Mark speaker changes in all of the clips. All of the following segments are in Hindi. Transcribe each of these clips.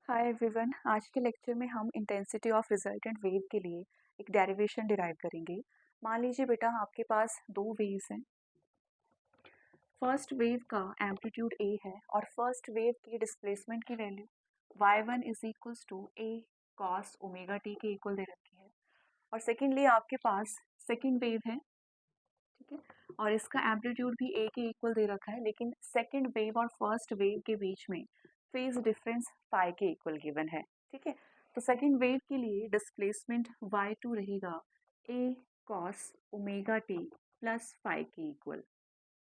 Speaker 1: Hi everyone. आज के लेक्चर में हम इंटेंसिटी ऑफ रिजल्टेंट वेव के लिए एक डेरिवेशन डिराइव करेंगे। मान लीजिए बेटा आपके पास दो वेव्स हैं। फर्स्ट वेव का एम्पलीट्यूड ए है और फर्स्ट वेव की डिस्प्लेसमेंट की value y1 is equals to a cos omega t के इक्वल दे रखी है। और सेकेंडली आपके पास सेकेंड वेव है, ठीक है, और इसका एम्पलीट्यूड भी ए के इक्वल दे रखा है, लेकिन सेकेंड वेव और फर्स्ट वेव के बीच में फेज डिफरेंस फाई के इक्वल गिवन है। ठीक है, तो सेकेंड वेव के लिए डिस्प्लेसमेंट y2 रहेगा a cos omega t plus phi के इक्वल।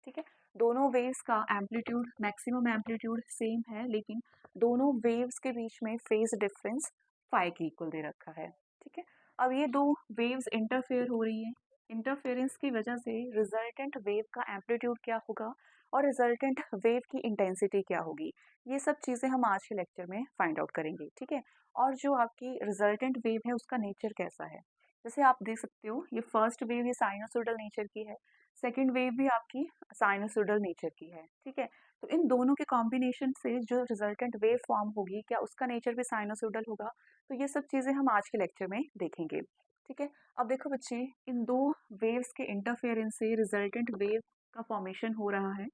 Speaker 1: ठीक है, दोनों वेव्स का एम्पलीट्यूड मैक्सिमम एम्पलीट्यूड सेम है, लेकिन दोनों वेव्स के बीच में फेज डिफरेंस फाई के इक्वल दे रखा है। ठीक है, अब ये दो वेव्स इंटरफेयर हो रही है। इंटरफेरेंस की वजह से रिजल्टेंट वेव का एम्पलीट्यूड क्या होगा और रिजल्टेंट वेव की इंटेंसिटी क्या होगी, ये सब चीज़ें हम आज के लेक्चर में फाइंड आउट करेंगे। ठीक है, और जो आपकी रिजल्टेंट वेव है उसका नेचर कैसा है, जैसे आप देख सकते हो ये फर्स्ट वेव ये साइनोसोडल नेचर की है, सेकेंड वेव भी आपकी साइनोसोडल नेचर की है। ठीक है, तो इन दोनों के कॉम्बिनेशन से जो रिजल्टेंट वेव फॉर्म होगी, क्या उसका नेचर भी साइनोसोडल होगा, तो ये सब चीज़ें हम आज के लेक्चर में देखेंगे। ठीक है, अब देखो बच्चे, इन दो वेव्स के इंटरफेरेंस से रिजल्टेंट वेव का फॉर्मेशन हो रहा है,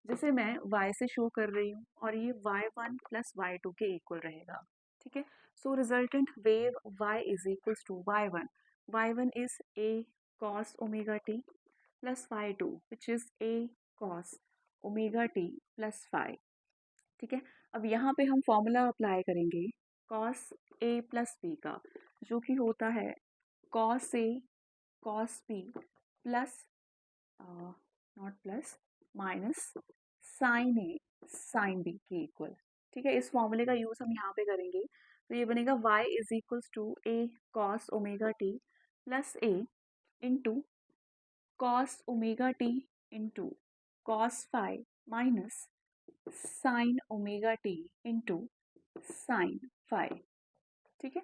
Speaker 1: जिसे मैं y से शो कर रही हूँ, और ये y1 प्लस y2 के इक्वल रहेगा। ठीक है, so resultant wave y is equals to y1 is a cos omega t plus y2 which is a cos omega t plus phi. ठीक है, अब यहाँ पे हम फॉर्मूला अप्लाई करेंगे cos a प्लस b का, जो कि होता है cos a cos b plus not plus minus sine a sine b के इक्वल। ठीक है, इस फॉर्मूले का यूज़ हम यहाँ पे करेंगे, तो ये बनेगा y is equals to a cos omega t plus a into cos omega t into cos phi minus sine omega t into sine phi. ठीक है,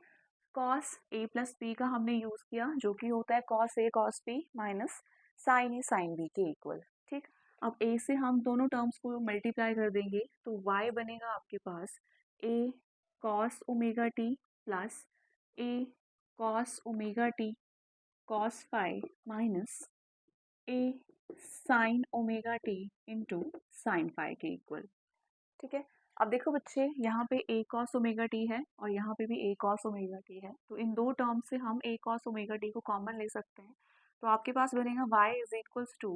Speaker 1: cos a प्लस बी का हमने यूज़ किया, जो कि होता है cos a cos b minus sine a sine b के इक्वल। ठीक, अब a से हम दोनों टर्म्स को मल्टीप्लाई कर देंगे, तो y बनेगा आपके पास a cos omega t plus a cos omega t cos phi minus a sine omega t into sine phi के इक्वल। ठीक है, अब देखो बच्चे, यहाँ पे a cos ओमेगा टी है और यहाँ पे भी a cos ओमेगा टी है, तो इन दो टर्म से हम a cos ओमेगा टी को कॉमन ले सकते हैं। तो आपके पास बनेगा y is equals to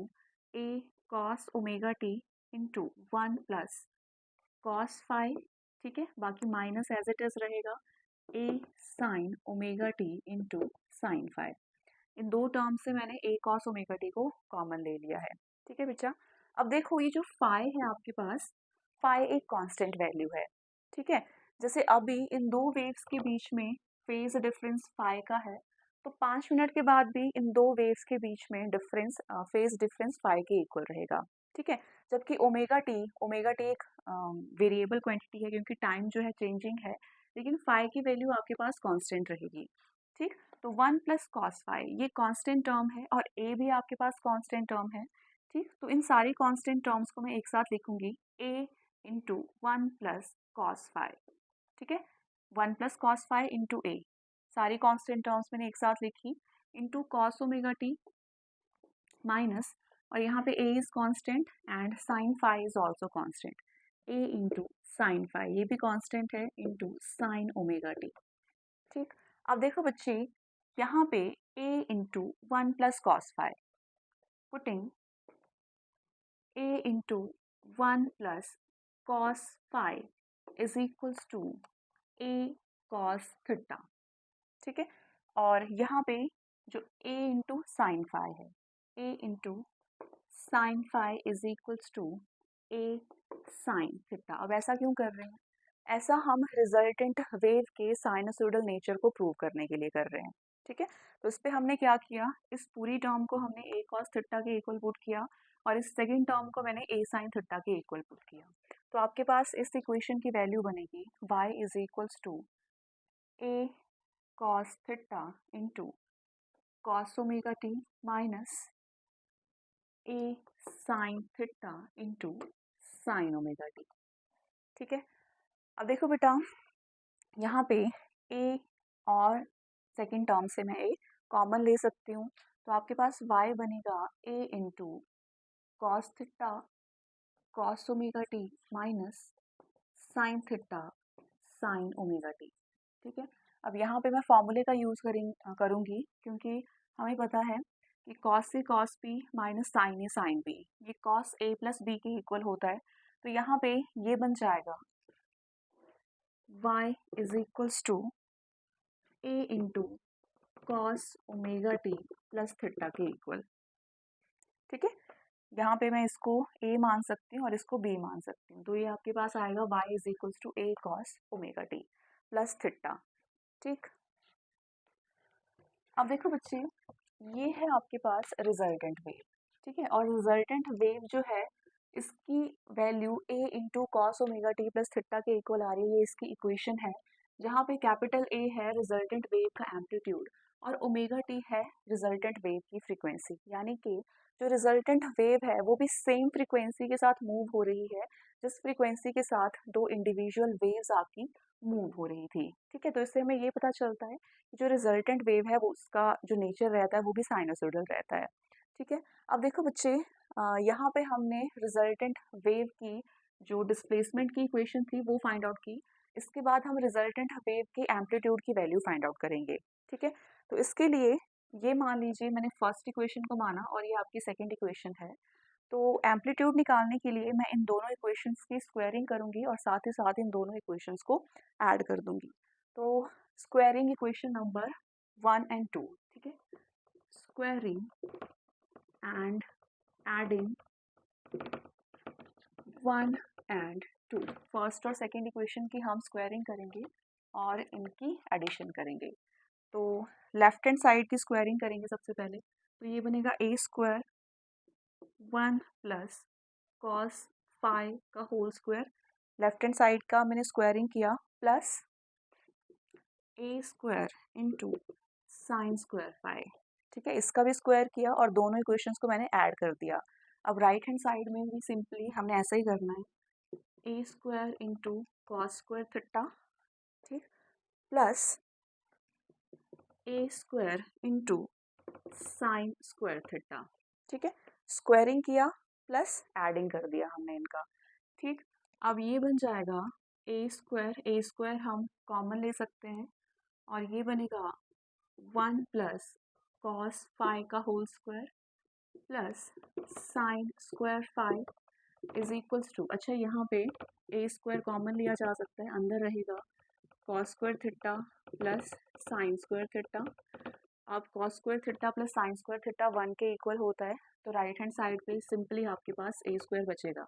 Speaker 1: a cos omega t into one plus cos phi. ठीक है, बाकी माइनस एज इट इज रहेगा a sine omega t into sine phi. इन दो टर्म से मैंने a cos ओमेगा टी को कॉमन ले लिया है। ठीक है बच्चा, अब देखो ये जो फाई है आपके पास, फाई एक कांस्टेंट वैल्यू है। ठीक है, जैसे अभी इन दो वेव्स के बीच में फेज डिफरेंस फाई का है, तो 5 मिनट के बाद भी इन दो वेव्स के बीच में डिफरेंस फेज डिफरेंस फाई के इक्वल रहेगा। ठीक है, जबकि ओमेगा टी एक वेरिएबल क्वांटिटी है, क्योंकि टाइम जो है चेंजिंग है, लेकिन फाई की वैल्यू आपके पास कांस्टेंट रहेगी। ठीक, तो वन प्लस कॉस फाई ये कांस्टेंट टर्म है और ए भी आपके पास कांस्टेंट टर्म है। ठीक, तो इन सारी कांस्टेंट टर्म्स को मैं एक साथ लिखूंगी, a into one plus cos five. ठीक है, one plus cos five into a, सारी कांस्टेंट टर्म्स मैंने एक साथ लिखी, into cos omega t minus, और यहाँ पे a is constant and sine five is also constant, a into sine five ये भी कांस्टेंट है, इंटू साइन ओमेगा टी। ठीक, अब देखो बच्चे, यहाँ पे a into one plus cos five, putting a into one plus cos five is equals to a cos theta. ठीक है, और यहाँ पे जो a इंटू साइन फाइव है, a into sine five is equals to a sine theta. अब ऐसा क्यों कर रहे हैं, ऐसा हम रिजल्टेंट वेव के साइनसोइडल नेचर को प्रूव करने के लिए कर रहे हैं। ठीक है, तो इस पे हमने क्या किया, इस पूरी टर्म को हमने a cos थीटा के इक्वल पुट किया, और इस सेकंड टर्म को मैंने a sin थीटा के इक्वल पुट किया। तो आपके पास इस इक्वेशन की वैल्यू बनेगी y is equals to a cos theta into cos omega t minus a sin theta into sine omega t. ठीक है, अब देखो बेटा, यहाँ पे ए और सेकेंड टर्म से मैं ए कॉमन ले सकती हूँ, तो आपके पास y बनेगा a into cos theta cos omega t minus sine theta sine omega t. ठीक है, अब यहाँ पे मैं फॉर्मूले का यूज़ करूँगी, क्योंकि हमें पता है कि कॉस से cos b minus sine a sine b, ये कॉस ए प्लस बी के इक्वल होता है। तो यहाँ पे ये बन जाएगा y is equals to a into cos omega t plus theta के इक्वल। ठीक है, यहाँ पे मैं इसको a मान सकती हूँ और इसको b मान सकती हूँ, तो ये आपके पास आएगा y is equals to a cos omega t plus theta. ठीक, अब देखो बच्चे, ये है आपके पास रिजल्टेंट वेव। ठीक है, और रिजल्टेंट वेव जो है इसकी value a into cos omega t plus theta के इक्वल आ रही है, ये इसकी इक्वेशन है, जहाँ पे कैपिटल A है रिजल्टेंट वेव का एम्पलीट्यूड और ओमेगा टी है रिजल्टेंट वेव की फ्रीक्वेंसी। यानी कि जो रिजल्टेंट वेव है वो भी सेम फ्रीक्वेंसी के साथ मूव हो रही है जिस फ्रीक्वेंसी के साथ दो इंडिविजुअल वेव्स आपकी मूव हो रही थी। ठीक है, तो इससे हमें ये पता चलता है कि जो रिजल्टेंट वेव है वो उसका जो नेचर रहता है वो भी साइनोसॉइडल रहता है। ठीक है, अब देखो बच्चे, यहाँ पे हमने रिजल्टेंट वेव की जो डिस्प्लेसमेंट की इक्वेशन थी वो फाइंड आउट की। इसके बाद हम रिजल्टेंट वेव के एम्पलीट्यूड की वैल्यू फाइंड आउट करेंगे। ठीक है, तो इसके लिए ये मान लीजिए मैंने फर्स्ट इक्वेशन को माना और ये आपकी सेकंड इक्वेशन है। तो एम्पलीट्यूड निकालने के लिए मैं इन दोनों इक्वेशंस की स्क्वायरिंग करूंगी और साथ ही साथ इन दोनों इक्वेशंस को ऐड कर दूंगी। तो स्क्वायरिंग इक्वेशन नंबर 1 एंड 2। ठीक है, squaring and adding 1 and 2, first और सेकंड इक्वेशन की हम स्क्वायरिंग करेंगे और इनकी एडिशन करेंगे। तो लेफ्ट हैंड साइड की स्क्वायरिंग करेंगे सबसे पहले, तो ये बनेगा a square 1 plus cos five का whole square, left hand side का मैंने स्क्वायरिंग किया, plus a square into sine square five. ठीक है, इसका भी स्क्वायर किया और दोनों इक्वेशंस को मैंने ऐड कर दिया। अब राइट हैंड साइड में भी सिंपली हमने ऐसा ही करना है, a square into cos square theta, ठीक, plus a square into sine square theta. ठीक है, स्क्वायरिंग किया प्लस एडिंग कर दिया हमने इनका। ठीक, अब ये बन जाएगा ए स्क्वायर हम कॉमन ले सकते हैं और ये बनेगा 1 प्लस कॉस फाइव का whole square plus sine square five is equals to, अच्छा यहाँ पे ए स्क्वायर कॉमन लिया जा सकता है, अंदर रहेगा cos square theta plus sine square theta. अब cos square theta plus sine square theta 1 के इक्वल होता है, तो राइट हैंड साइड पे सिंपली आपके पास ए स्क्वायर बचेगा।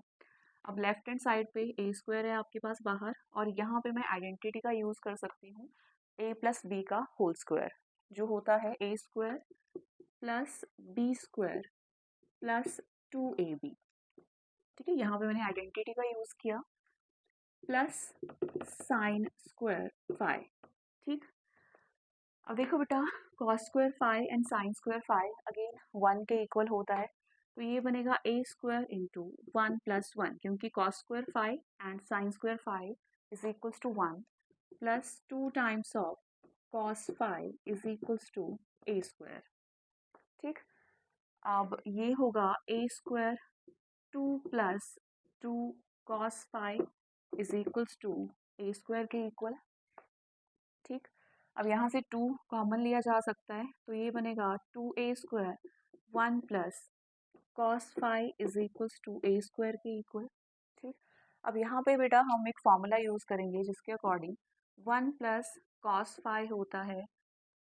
Speaker 1: अब लेफ्ट हैंड साइड पे ए स्क्वायर है आपके पास बाहर, और यहाँ पे मैं आइडेंटिटी का यूज़ कर सकती हूँ ए प्लस बी का होल स्क्वायर, जो होता है a square plus b square plus 2ab। ठीक है, यहाँ पे मैंने आइडेंटिटी का यूज़ किया, प्लस साइन स्क्वायर फाइव। ठीक, अब देखो बेटा, cos square five and sine square five again 1 के इक्वल होता है, तो ये बनेगा ए स्क्वायर इंटू 1 प्लस 1, क्योंकि cos square five and sine square five is equals to 1 plus 2 times of cos five is equals to a square. ठीक, अब ये होगा a square 2 plus 2 cos five is equals to a square के इक्वल। ठीक, अब यहाँ से 2 कॉमन लिया जा सकता है, तो ये बनेगा 2a square 1 plus cos five is equals to a square के इक्वल। ठीक, अब यहाँ पे बेटा हम एक फॉर्मूला यूज़ करेंगे जिसके अकॉर्डिंग 1 प्लस कॉस फाइव होता है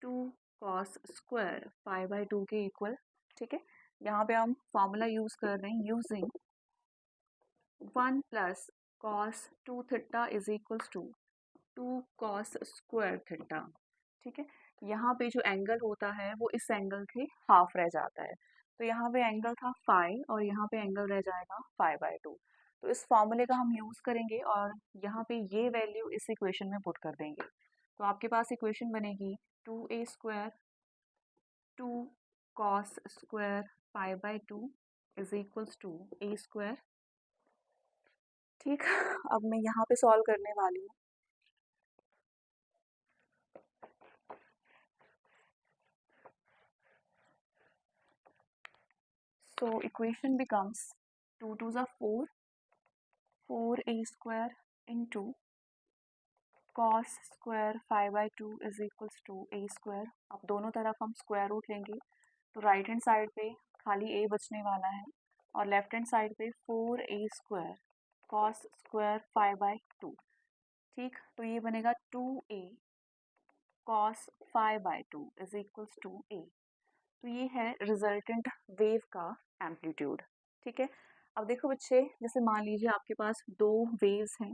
Speaker 1: 2 कॉस स्क्वायर 5/2 के इक्वल। ठीक है, यहाँ पे हम फॉर्मूला यूज़ कर रहे हैं using 1 plus cos 2 theta is equals to 2 cos square theta. ठीक है, यहाँ पे जो एंगल होता है वो इस एंगल के हाफ रह जाता है, तो यहाँ पे एंगल था 5 और यहाँ पे एंगल रह जाएगा 5/2। तो इस फॉर्मूले का हम यूज़ करेंगे और यहाँ पे ये वैल्यू इस इक्वेशन में पुट कर देंगे, तो आपके पास इक्वेशन बनेगी 2a square 2 cos square 5/2 is equals to a square. ठीक, अब मैं यहाँ पे सॉल्व करने वाली हूँ। So equation becomes 2 2s are 4, 4a square into cos square 5/2 is equals to a square. अब दोनों तरफ हम स्क्वायर रूट लेंगे तो राइट हैंड साइड पे खाली a बचने वाला है और लेफ्ट हैंड साइड पे 4a स्क्वायर cos स्क्वायर 5/2। ठीक, तो ये बनेगा 2a cos 5/2 is equals to a। तो ये है रिजल्टेंट वेव का एम्पलीट्यूड। ठीक है, अब देखो बच्चे, जैसे मान लीजिए आपके पास दो वेव्स हैं,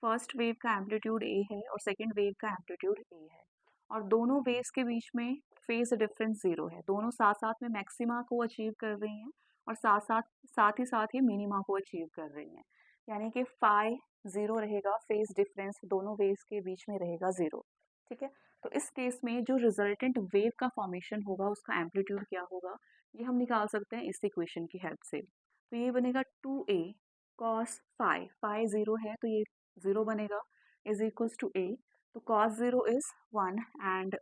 Speaker 1: फर्स्ट वेव का एम्पलीट्यूड ए है और सेकंड वेव का एम्पलीट्यूड ए है, और दोनों वेव्स के बीच में फेज डिफरेंस ज़ीरो है। दोनों साथ साथ में मैक्सिमा को अचीव कर रही हैं और साथ ही मिनिमा को अचीव कर रही हैं, यानी कि फाई ज़ीरो रहेगा, फेज डिफरेंस दोनों वेव्स के बीच में रहेगा ज़ीरो। ठीक है, तो इस केस में जो रिजल्टेंट वेव का फॉर्मेशन होगा उसका एम्पलीट्यूड क्या होगा, ये हम निकाल सकते हैं इस इक्वेशन की हेल्प से। तो ये बनेगा 2a cos फाई ज़ीरो है तो ये ज़ीरो बनेगा इज इक्वल्स टू a। तो cos zero is 1 and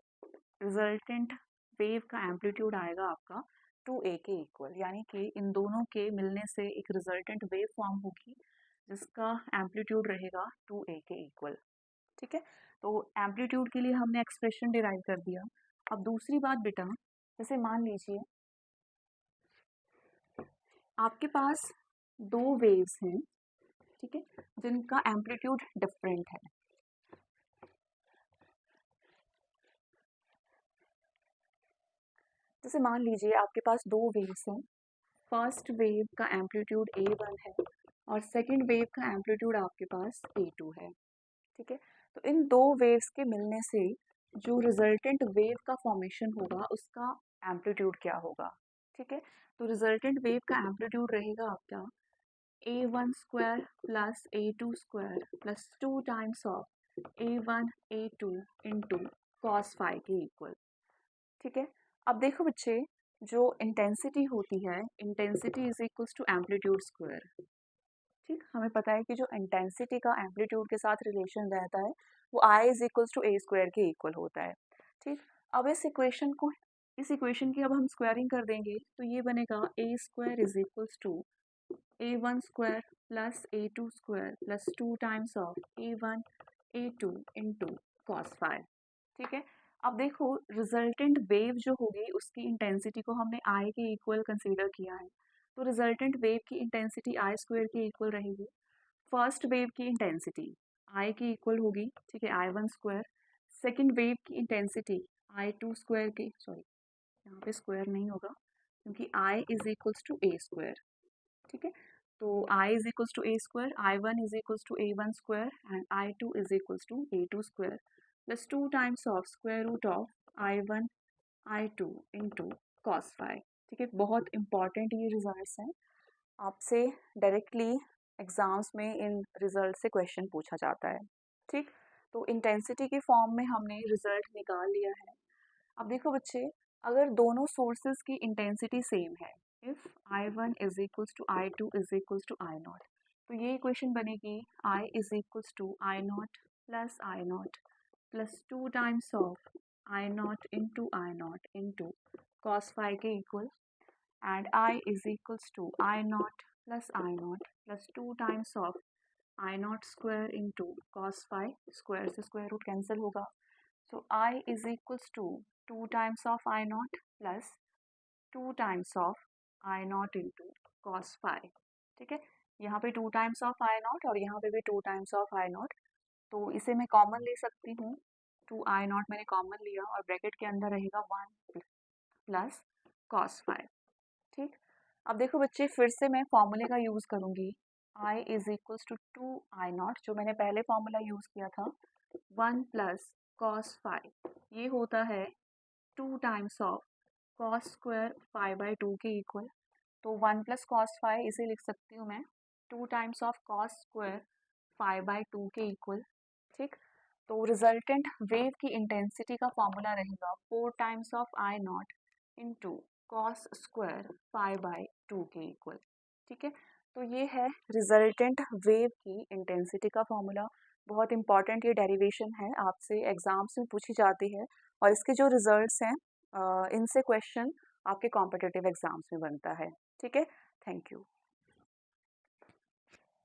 Speaker 1: resultant wave का एम्पलीट्यूड आएगा आपका 2a के इक्वल, यानी कि इन दोनों के मिलने से एक रिजल्टेंट वेव फॉर्म होगी जिसका एम्पलीट्यूड रहेगा 2a के इक्वल। ठीक है, तो एम्पलीट्यूड के लिए हमने एक्सप्रेशन डिराइव कर दिया। अब दूसरी बात बेटा, जैसे मान लीजिए आपके पास दो वेव्स हैं, ठीक है, जिनका एम्पलीट्यूड डिफरेंट है। जैसे मान लीजिए आपके पास दो वेव्स हैं, फर्स्ट वेव का एम्पलीट्यूड a1 है और सेकंड वेव का एम्पलीट्यूड आपके पास a2 है। ठीक है, तो इन दो वेव्स के मिलने से जो रिजल्टेंट वेव का फॉर्मेशन होगा उसका एम्पलीट्यूड क्या होगा। ठीक है, तो रिजल्टेंट वेव का एम्पलीट्यूड रहेगा आपका a1 square plus a2 square plus 2 times of a1 a2 into cos phi के इक्वल। ठीक है, अब देखो बच्चे, जो इंटेंसिटी होती है, intensity is equals to amplitude square. ठीक, हमें पता है कि जो इंटेंसिटी का एम्पलीट्यूड के साथ रिलेशन रहता है वो I is equals to a square के इक्वल होता है। ठीक, अब इस इक्वेशन की अब हम स्क्वायरिंग कर देंगे तो ये बनेगा a square is equals to a1 square plus a2 square plus 2 times of a1 a2 into cos phi. ठीक है, अब देखो रिजल्टेंट वेव जो होगी उसकी इंटेंसिटी को हमने आई के इक्वल कंसीडर किया है, तो रिजल्टेंट वेव की इंटेंसिटी आई स्क्वायर के इक्वल रहेगी। फर्स्ट वेव की इंटेंसिटी आई के इक्वल होगी, ठीक है, आई1 स्क्वायर। सेकेंड वेव की इंटेंसिटी आई2 स्क्वायर की, सॉरी यहाँ पे स्क्वायर नहीं होगा क्योंकि I is equals to a square. ठीक है, तो i is equals to a square, i1 is equals to a1 square and i2 is equals to a2 square plus 2 times of square root of i1 i2 into cos phi. ठीक है, बहुत इंपॉर्टेंट ये रिजल्ट्स हैं, आपसे डायरेक्टली एग्जाम्स में इन रिजल्ट से क्वेश्चन पूछा जाता है। ठीक, तो इंटेंसिटी के फॉर्म में हमने रिजल्ट निकाल लिया है। अब देखो बच्चे, अगर दोनों सोर्सेज की इंटेंसिटी सेम है, if I1 is equals to I2 is equals to I not, तो ये इक्वेशन बनेगी I is equals to I not plus 2 times of I not into cos phi के equal and I is equals to I not plus 2 times of I not square into cos phi square से स्क्वायर रूट कैंसिल होगा। So I is equals to 2 times of I naught plus 2 times of I naught into cos phi। ठीक है, यहाँ पे 2 times of I naught और यहाँ पे भी 2 times of I naught, तो इसे मैं कॉमन ले सकती हूँ। 2 I naught मैंने कॉमन लिया और ब्रैकेट के अंदर रहेगा 1 प्लस cos phi। ठीक, अब देखो बच्चे, फिर से मैं फॉर्मूले का यूज़ करूँगी। I is equals to 2 I naught, जो मैंने पहले फॉर्मूला यूज़ किया था, 1 प्लस cos फाई, ये होता है 2 टाइम्स ऑफ cos स्क्वायर 5/2 के इक्वल। तो 1 प्लस cos फाई इसे लिख सकती हूँ मैं 2 टाइम्स ऑफ cos स्क्वायर 5/2 के इक्वल। ठीक, तो रिजल्टेंट वेव की इंटेंसिटी का फॉर्मूला रहेगा 4 times of I not into cos square 5/2 के इक्वल। ठीक है, तो ये है रिजल्टेंट वेव की इंटेंसिटी का फॉर्मूला। बहुत इंपॉर्टेंट ये डेरिवेशन है, आपसे एग्जाम्स में पूछी जाती है और इसके जो रिजल्ट्स हैं इनसे क्वेश्चन आपके कॉम्पिटिटिव एग्ज़ाम्स में बनता है। ठीक है? Thank you.